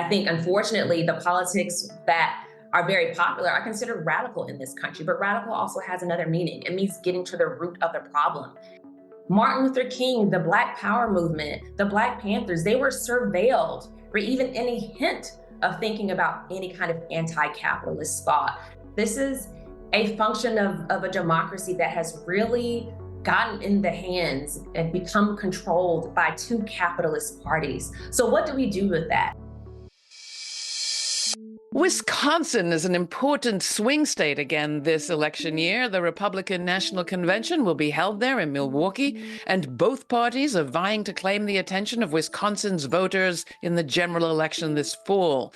I think, unfortunately, the politics that are very popular are considered radical in this country, but radical also has another meaning. It means getting to the root of the problem. Martin Luther King, the Black Power movement, the Black Panthers, they were surveilled for even any hint of thinking about any kind of anti-capitalist thought. This is a function of a democracy that has really gotten in the hands and become controlled by two capitalist parties. So what do we do with that? Wisconsin is an important swing state again this election year. The Republican National Convention will be held there in Milwaukee, and both parties are vying to claim the attention of Wisconsin's voters in the general election this fall.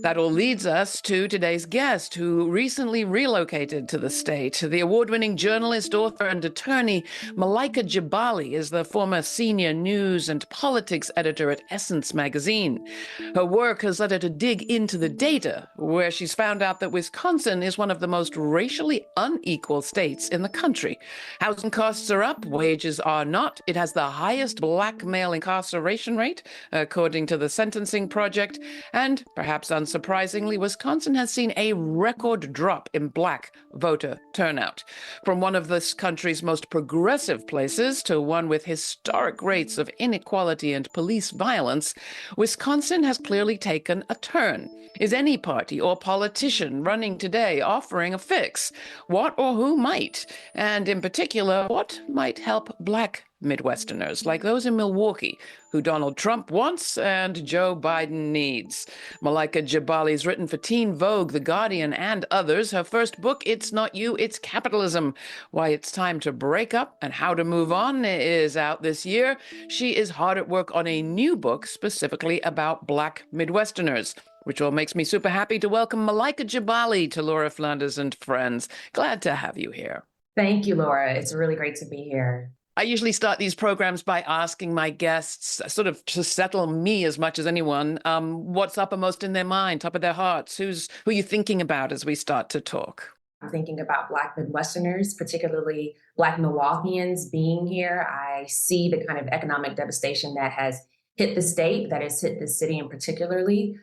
That all leads us to today's guest, who recently relocated to the state. The award-winning journalist, author, and attorney Malaika Jabali is the former senior news and politics editor at Essence magazine. Her work has led her to dig into the data, where she's found out that Wisconsin is one of the most racially unequal states in the country. Housing costs are up, wages are not. It has the highest Black male incarceration rate, according to the Sentencing Project. And, perhaps unsurprisingly, Wisconsin has seen a record drop in Black voter turnout. From one of this country's most progressive places to one with historic rates of inequality and police violence, Wisconsin has clearly taken a turn. Is any party or politician running today offering a fix? What or who might? And in particular, what might help Black Midwesterners, like those in Milwaukee, who Donald Trump wants and Joe Biden needs? Malaika Jabali's written for Teen Vogue, The Guardian, and others. Her first book, It's Not You, It's Capitalism: Why It's Time to Break Up and How to Move On, is out this year. She is hard at work on a new book specifically about Black Midwesterners, which all makes me super happy to welcome Malaika Jabali to Laura Flanders and Friends. Glad to have you here. Thank you, Laura. It's really great to be here. I usually start these programs by asking my guests, sort of to settle me as much as anyone, what's uppermost in their mind, top of their hearts, who are you thinking about as we start to talk? I'm thinking about Black Midwesterners, particularly Black Milwaukeeans being here. I see the kind of economic devastation that has hit the state, that has hit the city in particularly,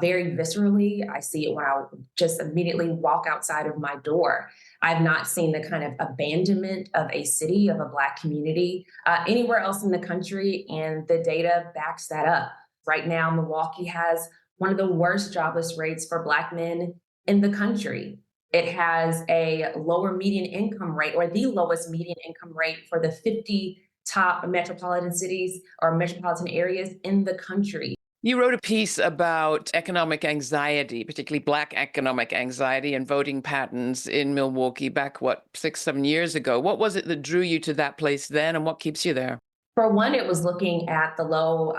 very viscerally. I see it when I just immediately walk outside of my door. I've not seen the kind of abandonment of a city, of a Black community, anywhere else in the country, and the data backs that up. Right now, Milwaukee has one of the worst jobless rates for Black men in the country. It has a lower median income rate, or the lowest median income rate for the 50 top metropolitan cities or metropolitan areas in the country. You wrote a piece about economic anxiety, particularly Black economic anxiety and voting patterns in Milwaukee back, 6-7 years ago. What was it that drew you to that place then, and what keeps you there? For one, it was looking at the low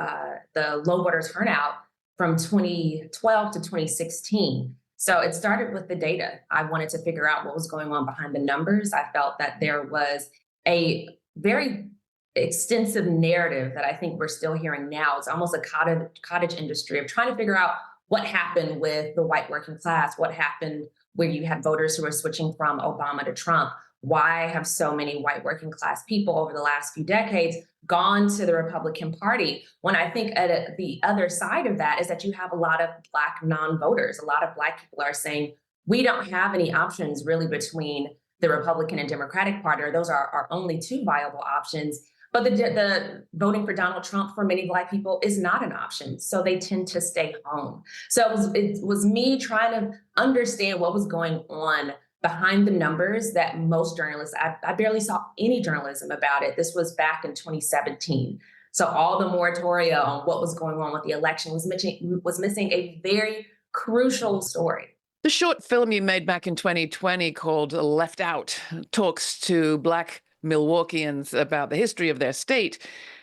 voter turnout from 2012 to 2016. So it started with the data. I wanted to figure out what was going on behind the numbers. I felt that there was a very extensive narrative that I think we're still hearing now. It's almost a cottage industry of trying to figure out what happened with the white working class, what happened where you had voters who were switching from Obama to Trump. Why have so many white working class people over the last few decades gone to the Republican Party? When I think at the other side of that is that you have a lot of Black non-voters. A lot of Black people are saying, we don't have any options really between the Republican and Democratic Party, or those are our only two viable options. But the voting for Donald Trump for many Black people is not an option. So they tend to stay home. So it was me trying to understand what was going on behind the numbers that most journalists, I barely saw any journalism about it. This was back in 2017. So all the moratoria on what was going on with the election was missing a very crucial story. The short film you made back in 2020 called Left Out talks to Black Milwaukeeans about the history of their state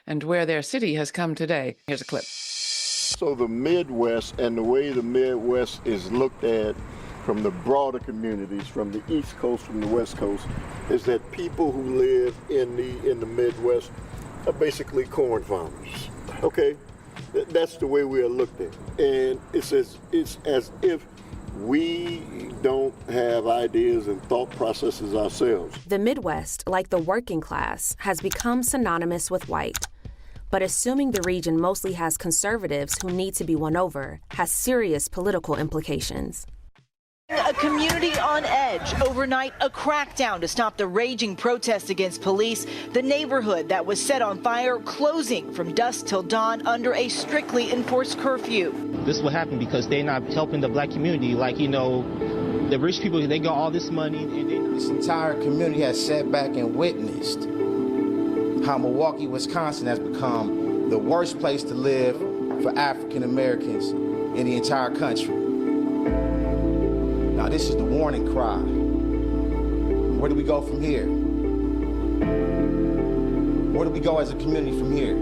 and where their city has come today. Here's a clip. So the Midwest and the way the Midwest is looked at from the broader communities, from the East Coast, from the West Coast, is that people who live in the Midwest are basically corn farmers. Okay, that's the way we are looked at, and it's as if we don't have ideas and thought processes ourselves. The Midwest, like the working class, has become synonymous with white. But assuming the region mostly has conservatives who need to be won over has serious political implications. A community on edge. Overnight, a crackdown to stop the raging protests against police. The neighborhood that was set on fire closing from dusk till dawn under a strictly enforced curfew. This will happen because they're not helping the black community. Like, you know, the rich people, they got all this money. And this entire community has sat back and witnessed how Milwaukee, Wisconsin has become the worst place to live for African Americans in the entire country. Now, this is the warning cry. Where do we go from here? Where do we go as a community from here?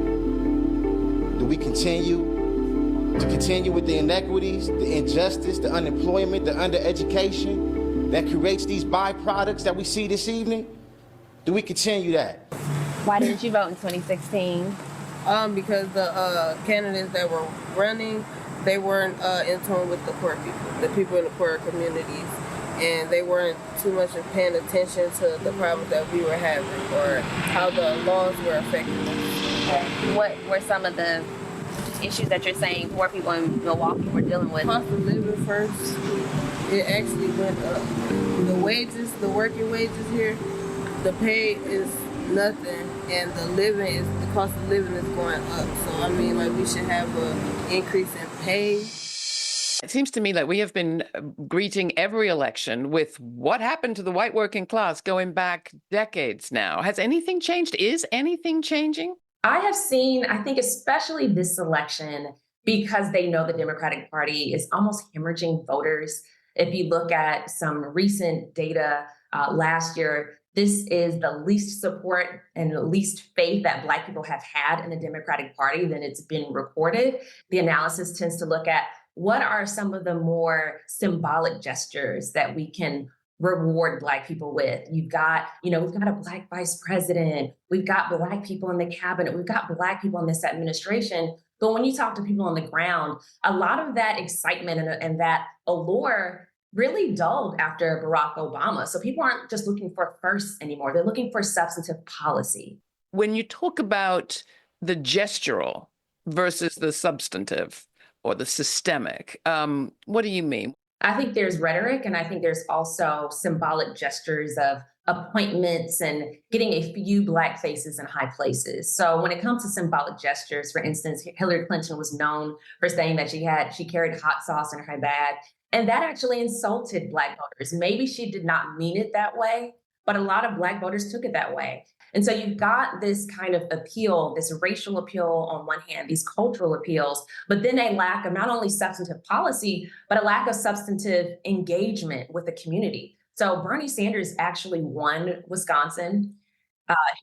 Do we continue with the inequities, the injustice, the unemployment, the undereducation that creates these byproducts that we see this evening? Do we continue that? Why didn't you vote in 2016? Because the candidates that were running, they weren't in tune with the poor people, the people in the poorer communities, and they weren't too much of paying attention to the problems that we were having or how the laws were affecting us. What were some of the issues that you're saying poor people in Milwaukee were dealing with? Cost of living first, it actually went up. The wages, the working wages here, the pay is nothing, and the cost of living is going up. So I mean, like, we should have an increase in pay. It seems to me that we have been greeting every election with what happened to the white working class going back decades now. Has anything changed? Is anything changing? I have seen, I think especially this election, because they know the Democratic Party is almost hemorrhaging voters. If you look at some recent data last year, this is the least support and the least faith that Black people have had in the Democratic Party than it's been recorded. The analysis tends to look at what are some of the more symbolic gestures that we can reward Black people with. We've got a Black vice president, we've got Black people in the cabinet, we've got Black people in this administration. But when you talk to people on the ground, a lot of that excitement and that allure really dulled after Barack Obama. So people aren't just looking for firsts anymore. They're looking for substantive policy. When you talk about the gestural versus the substantive or the systemic, what do you mean? I think there's rhetoric, and I think there's also symbolic gestures of appointments and getting a few Black faces in high places. So when it comes to symbolic gestures, for instance, Hillary Clinton was known for saying that she carried hot sauce in her bag. And that actually insulted Black voters. Maybe she did not mean it that way, but a lot of Black voters took it that way. And so you've got this kind of appeal, this racial appeal on one hand, these cultural appeals, but then a lack of not only substantive policy, but a lack of substantive engagement with the community. So Bernie Sanders actually won Wisconsin.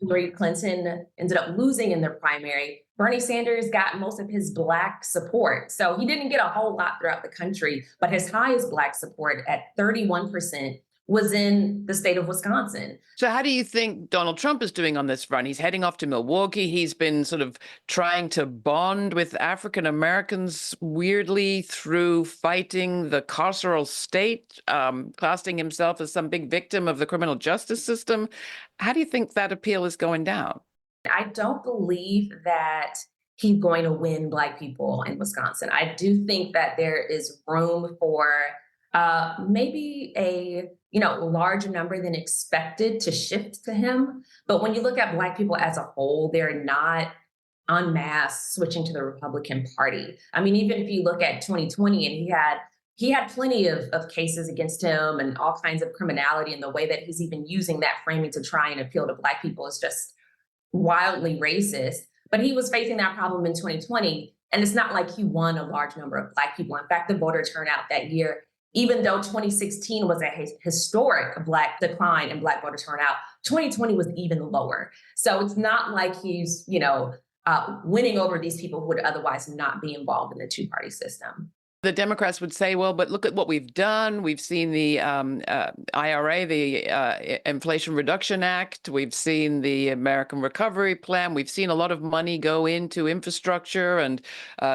Hillary Clinton ended up losing in the primary. Bernie Sanders got most of his Black support. So he didn't get a whole lot throughout the country, but his highest Black support at 31% was in the state of Wisconsin. So how do you think Donald Trump is doing on this front? He's heading off to Milwaukee. He's been sort of trying to bond with African Americans weirdly through fighting the carceral state, casting himself as some big victim of the criminal justice system. How do you think that appeal is going down? I don't believe that he's going to win Black people in Wisconsin. I do think that there is room for maybe a larger number than expected to shift to him. But when you look at Black people as a whole, they're not en masse switching to the Republican Party. I mean, even if you look at 2020, and he had plenty of cases against him and all kinds of criminality, and the way that he's even using that framing to try and appeal to Black people is just wildly racist. But he was facing that problem in 2020. And it's not like he won a large number of Black people. In fact, the voter turnout that year, even though 2016 was a historic Black decline in Black voter turnout, 2020 was even lower. So it's not like he's, winning over these people who would otherwise not be involved in the two-party system. The Democrats would say, well, but look at what we've done. We've seen the IRA, the Inflation Reduction Act. We've seen the American Recovery Plan. We've seen a lot of money go into infrastructure and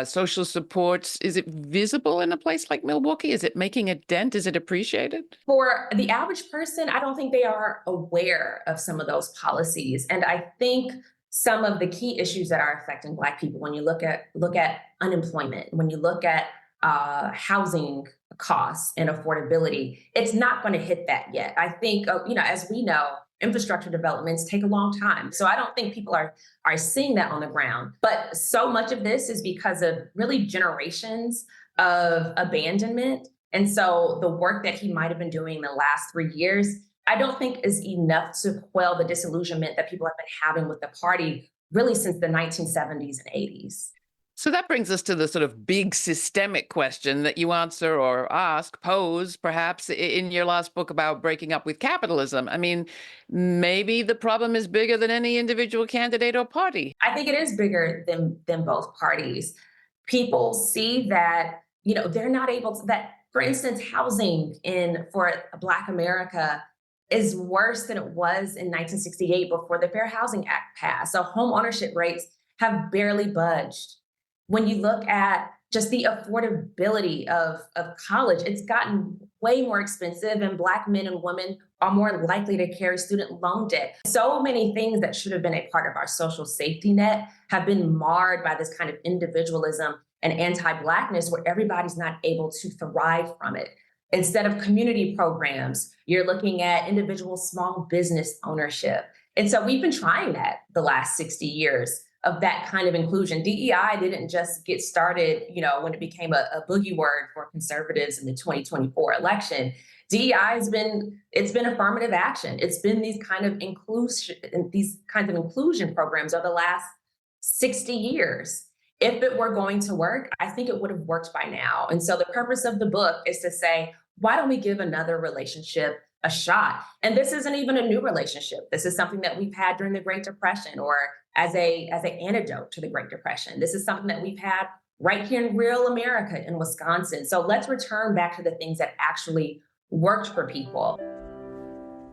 social supports. Is it visible in a place like Milwaukee? Is it making a dent? Is it appreciated? For the average person, I don't think they are aware of some of those policies. And I think some of the key issues that are affecting Black people. When you look at unemployment, when you look at housing costs and affordability, it's not going to hit that yet. I think, as we know, infrastructure developments take a long time. So I don't think people are seeing that on the ground. But so much of this is because of really generations of abandonment. And so the work that he might have been doing in the last 3 years, I don't think is enough to quell the disillusionment that people have been having with the party really since the 1970s and 80s. So that brings us to the sort of big systemic question that you answer or pose perhaps in your last book about breaking up with capitalism. I mean, maybe the problem is bigger than any individual candidate or party. I think it is bigger than both parties. People see that, they're not able to, that, for instance, housing for Black America is worse than it was in 1968 before the Fair Housing Act passed. So home ownership rates have barely budged. When you look at just the affordability of college, it's gotten way more expensive, and Black men and women are more likely to carry student loan debt. So many things that should have been a part of our social safety net have been marred by this kind of individualism and anti-Blackness where everybody's not able to thrive from it. Instead of community programs, you're looking at individual small business ownership. And so we've been trying that the last 60 years of that kind of inclusion. DEI didn't just get started, when it became a boogie word for conservatives in the 2024 election. DEI it's been affirmative action. It's been these kinds of inclusion programs over the last 60 years. If it were going to work, I think it would have worked by now. And so the purpose of the book is to say, why don't we give another relationship a shot? And this isn't even a new relationship. This is something that we've had during the Great Depression or as an antidote to the Great Depression. This is something that we've had right here in real America in Wisconsin. So let's return back to the things that actually worked for people.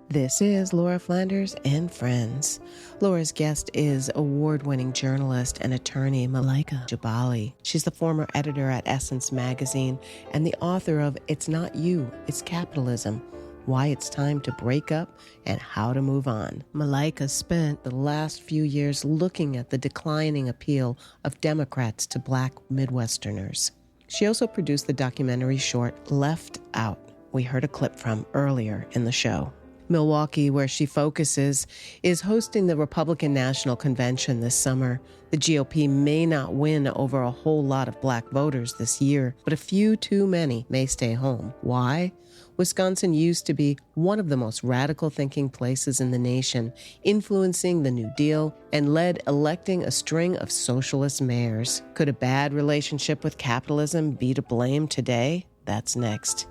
This is Laura Flanders and Friends. Laura's guest is award-winning journalist and attorney Malaika Jabali. She's the former editor at Essence magazine and the author of It's Not You, It's Capitalism, Why It's Time to Break Up and How to Move On. Malaika spent the last few years looking at the declining appeal of Democrats to Black Midwesterners. She also produced the documentary short Left Out, we heard a clip from earlier in the show. Milwaukee, where she focuses, is hosting the Republican National Convention this summer. The GOP may not win over a whole lot of Black voters this year, but a few too many may stay home. Why? Wisconsin used to be one of the most radical thinking places in the nation, influencing the New Deal and led electing a string of socialist mayors. Could a bad relationship with capitalism be to blame today? That's next.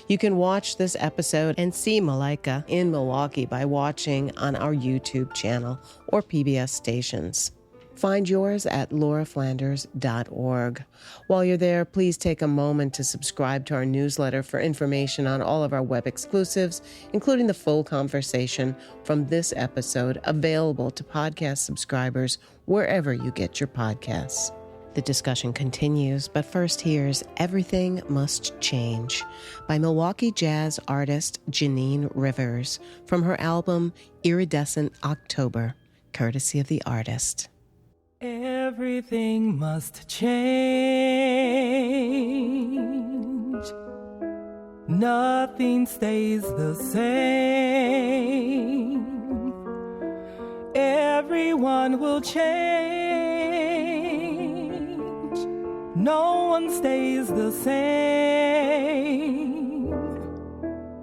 You can watch this episode and see Malaika in Milwaukee by watching on our YouTube channel or PBS stations. Find yours at lauraflanders.org. While you're there, please take a moment to subscribe to our newsletter for information on all of our web exclusives, including the full conversation from this episode, available to podcast subscribers wherever you get your podcasts. The discussion continues, but first here's Everything Must Change by Milwaukee jazz artist Janine Rivers from her album Iridescent October, courtesy of the artist. Everything must change. Nothing stays the same. Everyone will change. No one stays the same.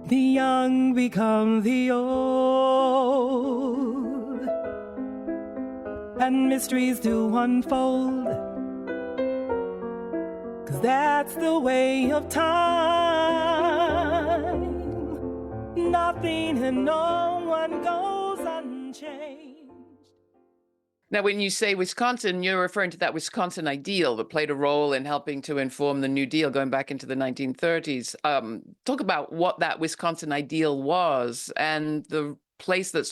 The young become the old, and mysteries do unfold, 'cause that's the way of time. Nothing and no one goes unchanged. Now, when you say Wisconsin, you're referring to that Wisconsin ideal that played a role in helping to inform the New Deal going back into the 1930s. Talk about what that Wisconsin ideal was and the place that